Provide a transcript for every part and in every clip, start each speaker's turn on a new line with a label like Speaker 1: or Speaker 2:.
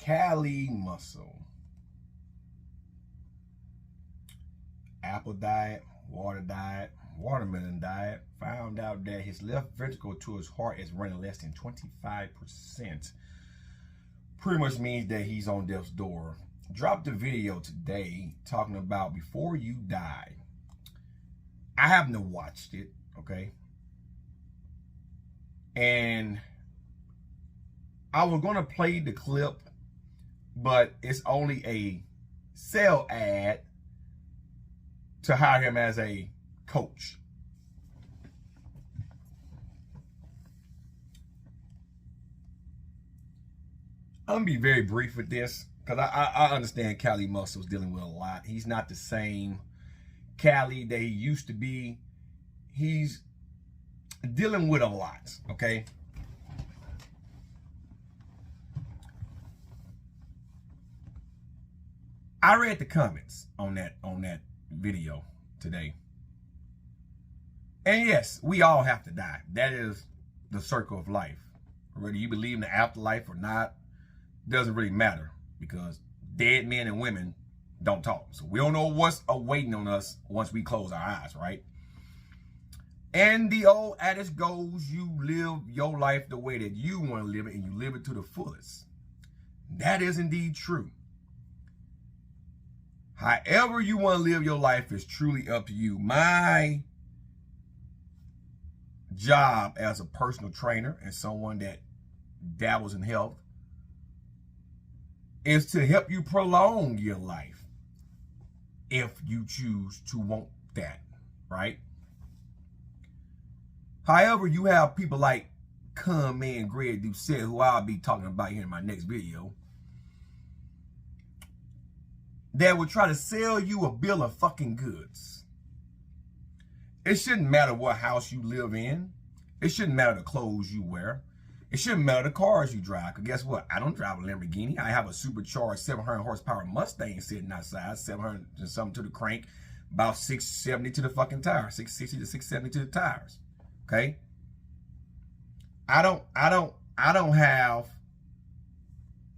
Speaker 1: Cali muscle. Apple diet, water diet, watermelon diet. Found out that his left ventricle to his heart is running less than 25%. Pretty much means that he's on death's door. Dropped a video today talking about before you die. I haven't watched it, okay? And I was gonna play the clip, but it's only a sell ad to hire him as a coach. I'm gonna be very brief with this because I understand Cali Muscle's dealing with a lot. He's not the same Cali that he used to be. He's dealing with a lot, okay? I read the comments on that video today. And yes, we all have to die. That is the circle of life. Whether you believe in the afterlife or not, doesn't really matter, because dead men and women don't talk. So we don't know what's awaiting on us once we close our eyes, right? And the old adage goes, you live your life the way that you want to live it, and you live it to the fullest. That is indeed true. However you want to live your life is truly up to you. My job as a personal trainer and someone that dabbles in health is to help you prolong your life if you choose to want that, right? However, you have people like Man Greg Doucette, who I'll be talking about here in my next video, that would try to sell you a bill of fucking goods. It shouldn't matter what house you live in. It shouldn't matter the clothes you wear. It shouldn't matter the cars you drive. Because guess what? I don't drive a Lamborghini. I have a supercharged 700 horsepower Mustang sitting outside, 700 and something to the crank, about 670 to the fucking tire, 660 to 670 to the tires. Okay? I don't have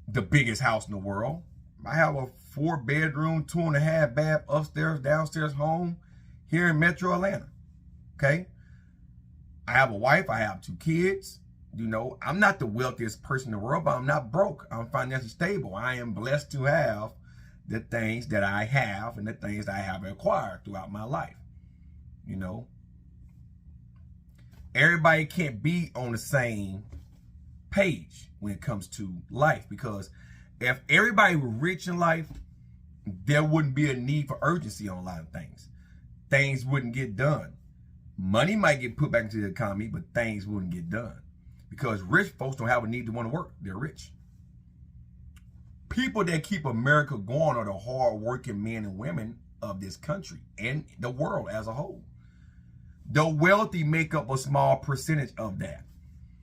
Speaker 1: the biggest house in the world. I have a 4-bedroom, 2.5 bath upstairs, downstairs home here in Metro Atlanta. Okay? I have a wife. I have 2 kids. You know, I'm not the wealthiest person in the world, but I'm not broke. I'm financially stable. I am blessed to have the things that I have and the things that I have acquired throughout my life. You know, everybody can't be on the same page when it comes to life, because if everybody were rich in life, there wouldn't be a need for urgency on a lot of things. Things wouldn't get done. Money might get put back into the economy, but things wouldn't get done. Because rich folks don't have a need to want to work. They're rich. People that keep America going are the hard-working men and women of this country and the world as a whole. The wealthy make up a small percentage of that.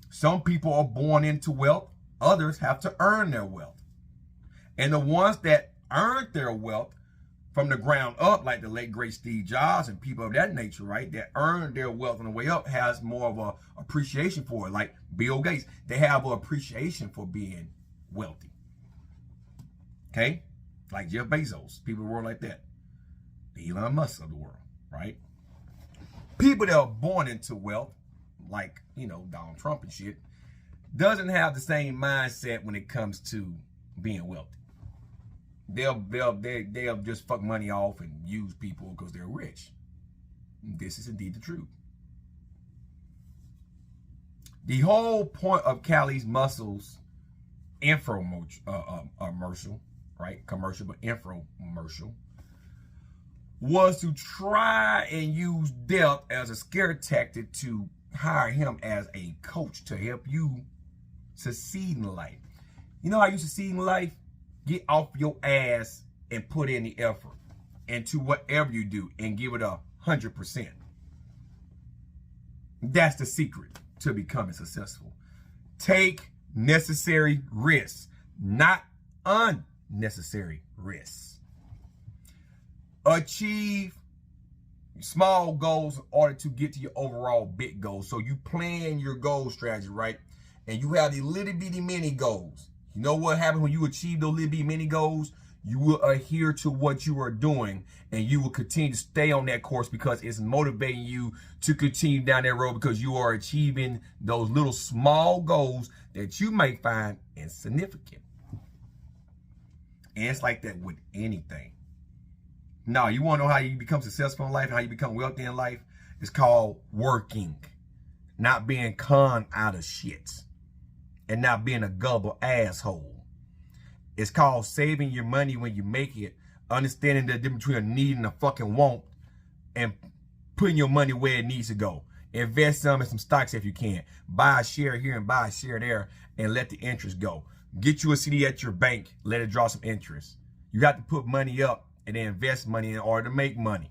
Speaker 1: Some people are born into wealth. Others have to earn their wealth. And the ones that earned their wealth from the ground up, like the late great Steve Jobs and people of that nature, right, that earned their wealth on the way up, has more of a appreciation for it. Like Bill Gates, they have an appreciation for being wealthy. Okay? Like Jeff Bezos, people in the world like that. The Elon Musk of the world, right? People that are born into wealth, like, you know, Donald Trump and shit, doesn't have the same mindset when it comes to being wealthy. They'll just fuck money off and use people because they're rich. This is indeed the truth. The whole point of Cali's Muscles infomercial, right? Commercial, but infomercial, was to try and use death as a scare tactic to hire him as a coach to help you succeed in life. You know how you succeed in life? Get off your ass and put in the effort into whatever you do and give it 100%. That's the secret to becoming successful. Take necessary risks, not unnecessary risks. Achieve small goals in order to get to your overall big goals. So you plan your goal strategy, right? And you have the little bitty mini goals. You know what happens when you achieve those little bitty mini goals? You will adhere to what you are doing, and you will continue to stay on that course because it's motivating you to continue down that road because you are achieving those little small goals that you may find insignificant. And it's like that with anything. Now, you want to know how you become successful in life and how you become wealthy in life? It's called working, not being conned out of shit, and not being a gullible asshole. It's called saving your money when you make it, understanding the difference between a need and a fucking want, and putting your money where it needs to go. Invest some in some stocks if you can. Buy a share here and buy a share there and let the interest go. Get you a CD at your bank, let it draw some interest. You got to put money up and then invest money in order to make money.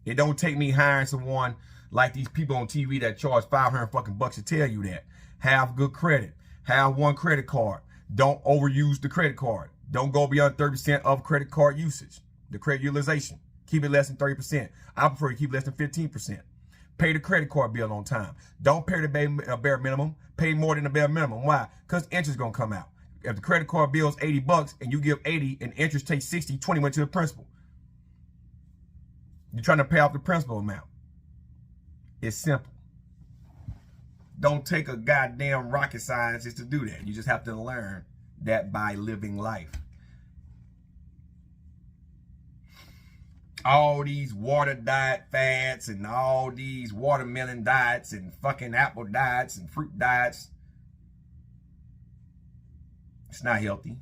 Speaker 1: It don't take me hiring someone like these people on TV that charge 500 fucking bucks to tell you that. Have good credit. Have one credit card. Don't overuse the credit card. Don't go beyond 30% of credit card usage. The credit utilization. Keep it less than 30%. I prefer to keep less than 15%. Pay the credit card bill on time. Don't pay the bare minimum. Pay more than the bare minimum. Why? Because interest is going to come out. If the credit card bill is 80 bucks and you give 80 and interest takes 60, 20 went to the principal. You're trying to pay off the principal amount. It's simple. Don't take a goddamn rocket scientist to do that. You just have to learn that by living life. All these water diet fads and all these watermelon diets and fucking apple diets and fruit diets. It's not healthy.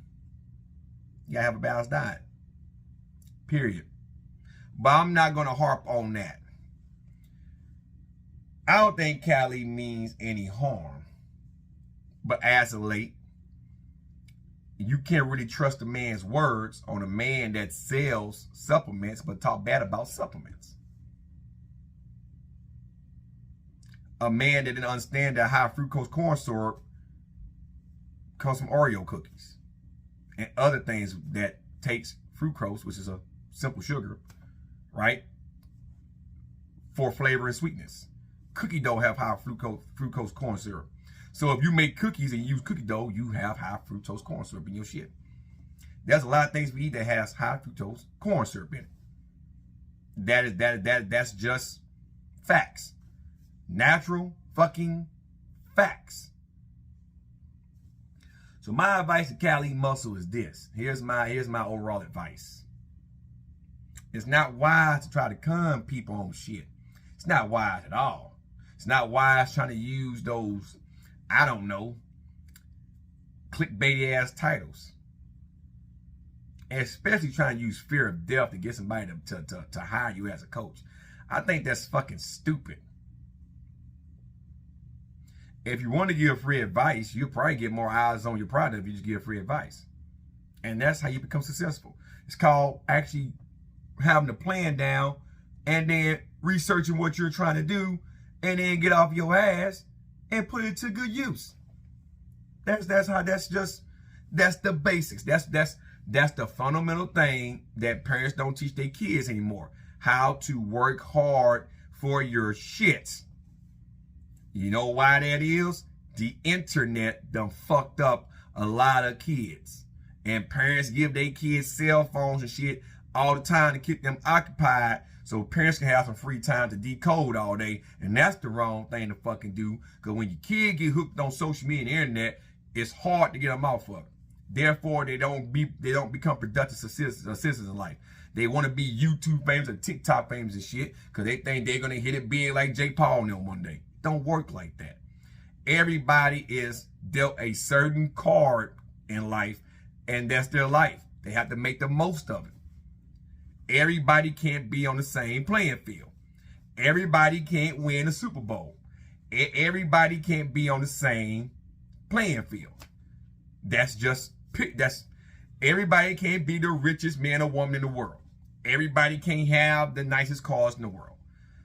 Speaker 1: You gotta have a balanced diet. Period. But I'm not gonna harp on that. I don't think Cali means any harm. But as of late, you can't really trust a man's words on a man that sells supplements but talk bad about supplements. A man that didn't understand that high fructose corn syrup comes from Oreo cookies and other things that takes fructose, which is a simple sugar, right, for flavor and sweetness. Cookie dough have high fructose corn syrup. So if you make cookies and use cookie dough, you have high fructose corn syrup in your shit. There's a lot of things we eat that has high fructose corn syrup in it. That's just facts. Natural fucking facts. So my advice to Cali Muscle is this. Here's my overall advice. It's not wise to try to con people on shit. It's not wise at all. It's not wise trying to use those, I don't know, clickbaity ass titles. And especially trying to use fear of death to get somebody to hire you as a coach. I think that's fucking stupid. If you want to give free advice, you'll probably get more eyes on your product if you just give free advice. And that's how you become successful. It's called actually having a plan down and then researching what you're trying to do and then get off your ass and put it to good use. That's the basics. That's the fundamental thing that parents don't teach their kids anymore. How to work hard for your shit. You know why that is? The internet done fucked up a lot of kids. And parents give their kids cell phones and shit all the time to keep them occupied so parents can have some free time to decode all day. And that's the wrong thing to fucking do. Because when your kid get hooked on social media and the internet, it's hard to get them off of it. Therefore, they don't become productive citizens in life. They want to be YouTube famous or TikTok famous and shit because they think they're going to hit it big like Jake Paul and them one day. Don't work like that. Everybody is dealt a certain card in life, and that's their life. They have to make the most of it. Everybody can't be on the same playing field. Everybody can't win a Super Bowl. Everybody can't be on the same playing field. Everybody can't be the richest man or woman in the world. Everybody can't have the nicest cars in the world.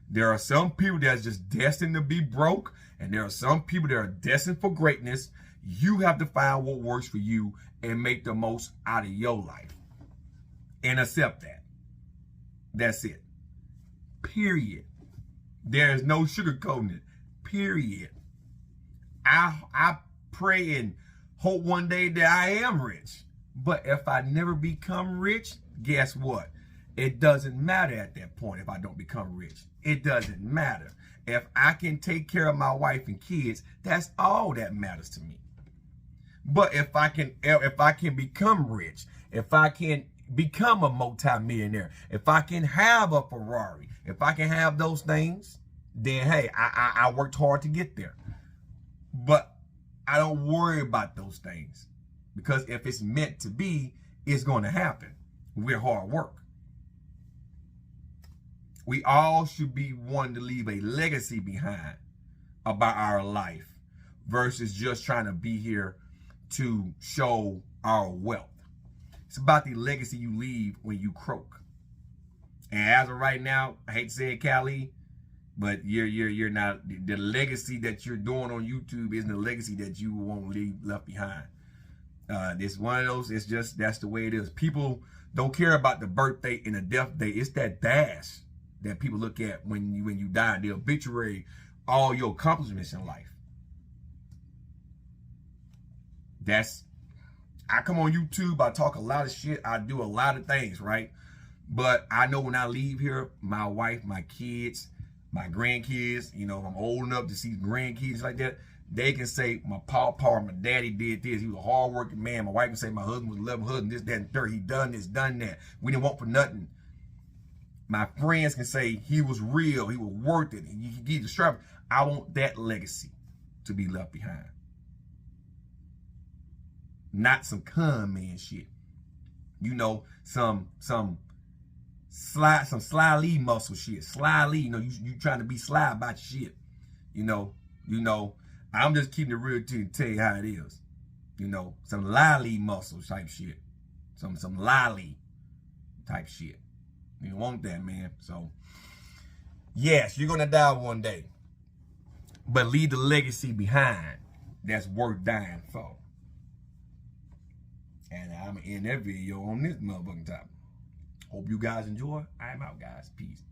Speaker 1: There are some people that's just destined to be broke, and there are some people that are destined for greatness. You have to find what works for you and make the most out of your life. And accept that. That's it. Period. There is no sugarcoating it. Period. I pray and hope one day that I am rich. But if I never become rich, guess what? It doesn't matter at that point if I don't become rich. It doesn't matter. If I can take care of my wife and kids, that's all that matters to me. But if I can become rich, if I can become a multimillionaire, if I can have a Ferrari, if I can have those things, then hey, I worked hard to get there. But I don't worry about those things, because if it's meant to be, it's going to happen with hard work. We all should be wanting to leave a legacy behind about our life versus just trying to be here to show our wealth. It's about the legacy you leave when you croak. And as of right now, I hate to say it, Cali, but you're not, the legacy that you're doing on YouTube isn't the legacy that you won't leave left behind. This one of those, it's just, that's the way it is. People don't care about the birthday and the death day. It's that dash that people look at when you die, the obituary, all your accomplishments in life. I come on YouTube, I talk a lot of shit, I do a lot of things, right? But I know when I leave here, my wife, my kids, my grandkids, you know, if I'm old enough to see grandkids like that, they can say my papa or my daddy did this. He was a hard-working man. My wife can say my husband was a loving husband, this, that, and third. He done this, done that. We didn't want for nothing. My friends can say he was real, he was worth it, and you can get the strap. I want that legacy to be left behind. Not some con man shit. You know, some Sly Lee muscle shit. Sly Lee, you know, you trying to be sly about your shit. You know, I'm just keeping it real to tell you how it is. You know, some Lily muscle type shit. Some Lily type shit. You don't want that, man. So, yes, you're gonna die one day. But leave the legacy behind that's worth dying for. And I'm gonna end that video on this motherfucking topic. Hope you guys enjoy. I'm out, guys. Peace.